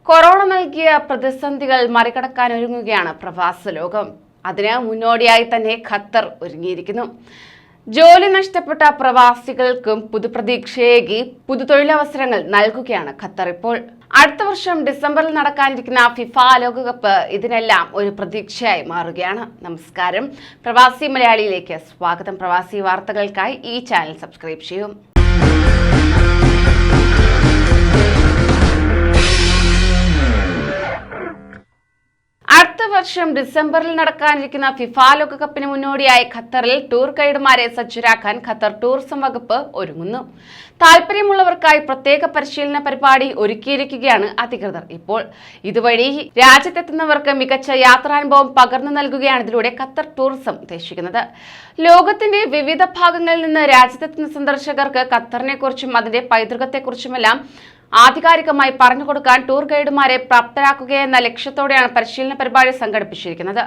Corona നൽകിയ പ്രതിസന്ധികൾ മറികടക്കാനൊരുങ്ങുകയാണ് പ്രവാസ ലോകം. അതിന് മുന്നോടിയായി തന്നെ ഖത്തർ ഒരുങ്ങിയിരിക്കുന്നു. ജോലി നഷ്ടപ്പെട്ട പ്രവാസികൾക്കും പുതുപ്രതീക്ഷയേകി പുതുതൊഴിലവസരങ്ങൾ നൽകുകയാണ് ഖത്തർ ഇപ്പോൾ. അടുത്ത വർഷം ഡിസംബറിൽ നടക്കാനിരിക്കുന്ന ഫിഫ ലോകകപ്പ് ഇതിനെല്ലാം ഒരു പ്രതീക്ഷയായി മാറുകയാണ്. നമസ്കാരം, പ്രവാസി മലയാളിയിലേക്ക് സ്വാഗതം. പ്രവാസി വാർത്തകൾക്കായി ഈ ചാനൽ സബ്സ്ക്രൈബ് ചെയ്യൂ. അടുത്ത വർഷം ഡിസംബറിൽ നടക്കാനിരിക്കുന്ന ഫിഫ ലോകകപ്പിന് മുന്നോടിയായി ഖത്തറിൽ ടൂർ ഗൈഡുമാരെ സജ്ജരാക്കാൻ ഖത്തർ ടൂറിസം വകുപ്പ് ഒരുങ്ങുന്നു. താല്പര്യമുള്ളവർക്കായി പ്രത്യേക പരിശീലന പരിപാടി ഒരുക്കിയിരിക്കുകയാണ് അധികൃതർ ഇപ്പോൾ. ഇതുവഴി രാജ്യത്തെത്തുന്നവർക്ക് മികച്ച യാത്രാനുഭവം പകർന്നു നൽകുകയാണ് ഇതിലൂടെ ഖത്തർ ടൂറിസം ഉദ്ദേശിക്കുന്നത്. ലോകത്തിന്റെ വിവിധ ഭാഗങ്ങളിൽ നിന്ന് രാജ്യത്തെത്തുന്ന സന്ദർശകർക്ക് ഖത്തറിനെ കുറിച്ചും അതിന്റെ പൈതൃകത്തെക്കുറിച്ചുമെല്ലാം ആധികാരികമായി പറഞ്ഞു കൊടുക്കാൻ ടൂർ ഗൈഡുമാരെ പ്രാപ്തരാക്കുകയെന്ന ലക്ഷ്യത്തോടെയാണ് പരിശീലന പരിപാടി സംഘടിപ്പിച്ചിരിക്കുന്നത്.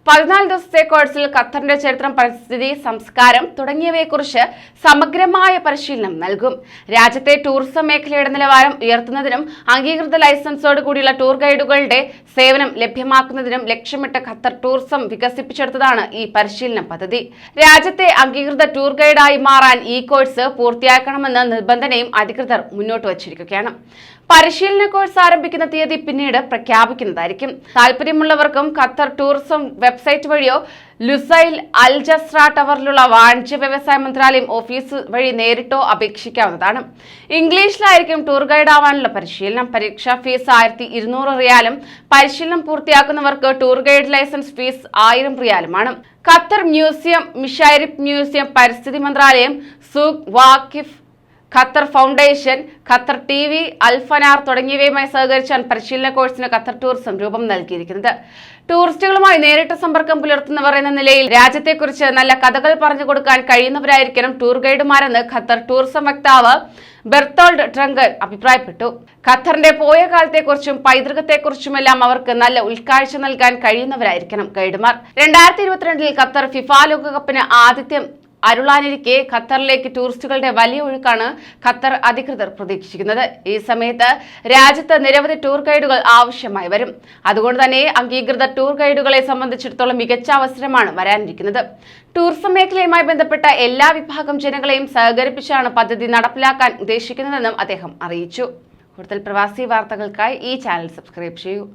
14 ദിവസത്തെ കോഴ്സിൽ ഖത്തറിന്റെ ചരിത്രം, പരിസ്ഥിതി, സംസ്കാരം തുടങ്ങിയവയെക്കുറിച്ച് സമഗ്രമായ പരിശീലനം നൽകും. രാജ്യത്തെ ടൂറിസം മേഖലയുടെ നിലവാരം ഉയർത്തുന്നതിനും അംഗീകൃത ലൈസൻസോട് കൂടിയുള്ള ടൂർ ഗൈഡുകളുടെ സേവനം ലഭ്യമാക്കുന്നതിനും ലക്ഷ്യമിട്ട് ഖത്തർ ടൂറിസം വികസിപ്പിച്ചെടുത്തതാണ് ഈ പരിശീലന പദ്ധതി. രാജ്യത്തെ അംഗീകൃത ടൂർ ഗൈഡായി മാറാൻ ഈ കോഴ്സ് പൂർത്തിയാക്കണമെന്ന നിബന്ധനയും അധികൃതർ മുന്നോട്ട് വച്ചിരിക്കുകയാണ്. പരിശീലന കോഴ്സ് ആരംഭിക്കുന്ന തീയതി പിന്നീട് പ്രഖ്യാപിക്കുന്നതായിരിക്കും. താല്പര്യമുള്ളവർക്കും ഖത്തർ ടൂറിസം വെബ്സൈറ്റ് വഴിയോ ലുസൈൽ അൽ ജസ്ര ടവറിലുള്ള വാണിജ്യ വ്യവസായ മന്ത്രാലയം ഓഫീസ് വഴി നേരിട്ടോ അപേക്ഷിക്കാവുന്നതാണ്. ഇംഗ്ലീഷിലായിരിക്കും ടൂർ ഗൈഡ് ആവാനുള്ള പരിശീലനം. പരീക്ഷാ ഫീസ് 1200 റിയാലും പരിശീലനം പൂർത്തിയാക്കുന്നവർക്ക് ടൂർ ഗൈഡ് ലൈസൻസ് ഫീസ് 1000 റിയാലുമാണ്. ഖത്തർ മ്യൂസിയം, മിഷാരിഫ് മ്യൂസിയം, പരിസ്ഥിതി മന്ത്രാലയം, Souq Waqif, Qatar foundation, Qatar TV, Al Fanar തുടങ്ങിയവയുമായി സഹകരിച്ചാണ് പരിശീലന കോഴ്സിന് ഖത്തർ ടൂറിസം രൂപം നൽകിയിരിക്കുന്നത്. ടൂറിസ്റ്റുകളുമായി നേരിട്ട് സമ്പർക്കം പുലർത്തുന്നവർ എന്ന നിലയിൽ രാജ്യത്തെക്കുറിച്ച് നല്ല കഥകൾ പറഞ്ഞു കൊടുക്കാൻ കഴിയുന്നവരായിരിക്കണം ടൂർ ഗൈഡുമാരെന്ന് ഖത്തർ ടൂറിസം വക്താവ് ബെർത്തോൾഡ് ട്രങ്കൻ അഭിപ്രായപ്പെട്ടു. ഖത്തറിന്റെ പോയ കാലത്തെക്കുറിച്ചും പൈതൃകത്തെക്കുറിച്ചുമെല്ലാം അവർക്ക് നല്ല ഉൾക്കാഴ്ച നൽകാൻ കഴിയുന്നവരായിരിക്കണം ഗൈഡുമാർ. 2022 ഖത്തർ ഫിഫ ലോകകപ്പിന് ആതിഥ്യം അരുളാനിരിക്കെ ഖത്തറിലേക്ക് ടൂറിസ്റ്റുകളുടെ വലിയ ഒഴുക്കാണ് ഖത്തർ അധികൃതർ പ്രതീക്ഷിക്കുന്നത്. ഈ സമയത്ത് രാജ്യത്ത് നിരവധി ടൂർ ഗൈഡുകൾ ആവശ്യമായി വരും. അതുകൊണ്ട് തന്നെ അംഗീകൃത ടൂർ ഗൈഡുകളെ സംബന്ധിച്ചിടത്തോളം മികച്ച അവസരമാണ് വരാനിരിക്കുന്നത്. ടൂറിസം മേഖലയുമായി ബന്ധപ്പെട്ട എല്ലാ വിഭാഗം ജനങ്ങളെയും സഹകരിപ്പിച്ചാണ് പദ്ധതി നടപ്പിലാക്കാൻ ഉദ്ദേശിക്കുന്നതെന്നും അദ്ദേഹം അറിയിച്ചു. കൂടുതൽ പ്രവാസി വാർത്തകൾക്കായി ഈ ചാനൽ സബ്സ്ക്രൈബ് ചെയ്യൂ.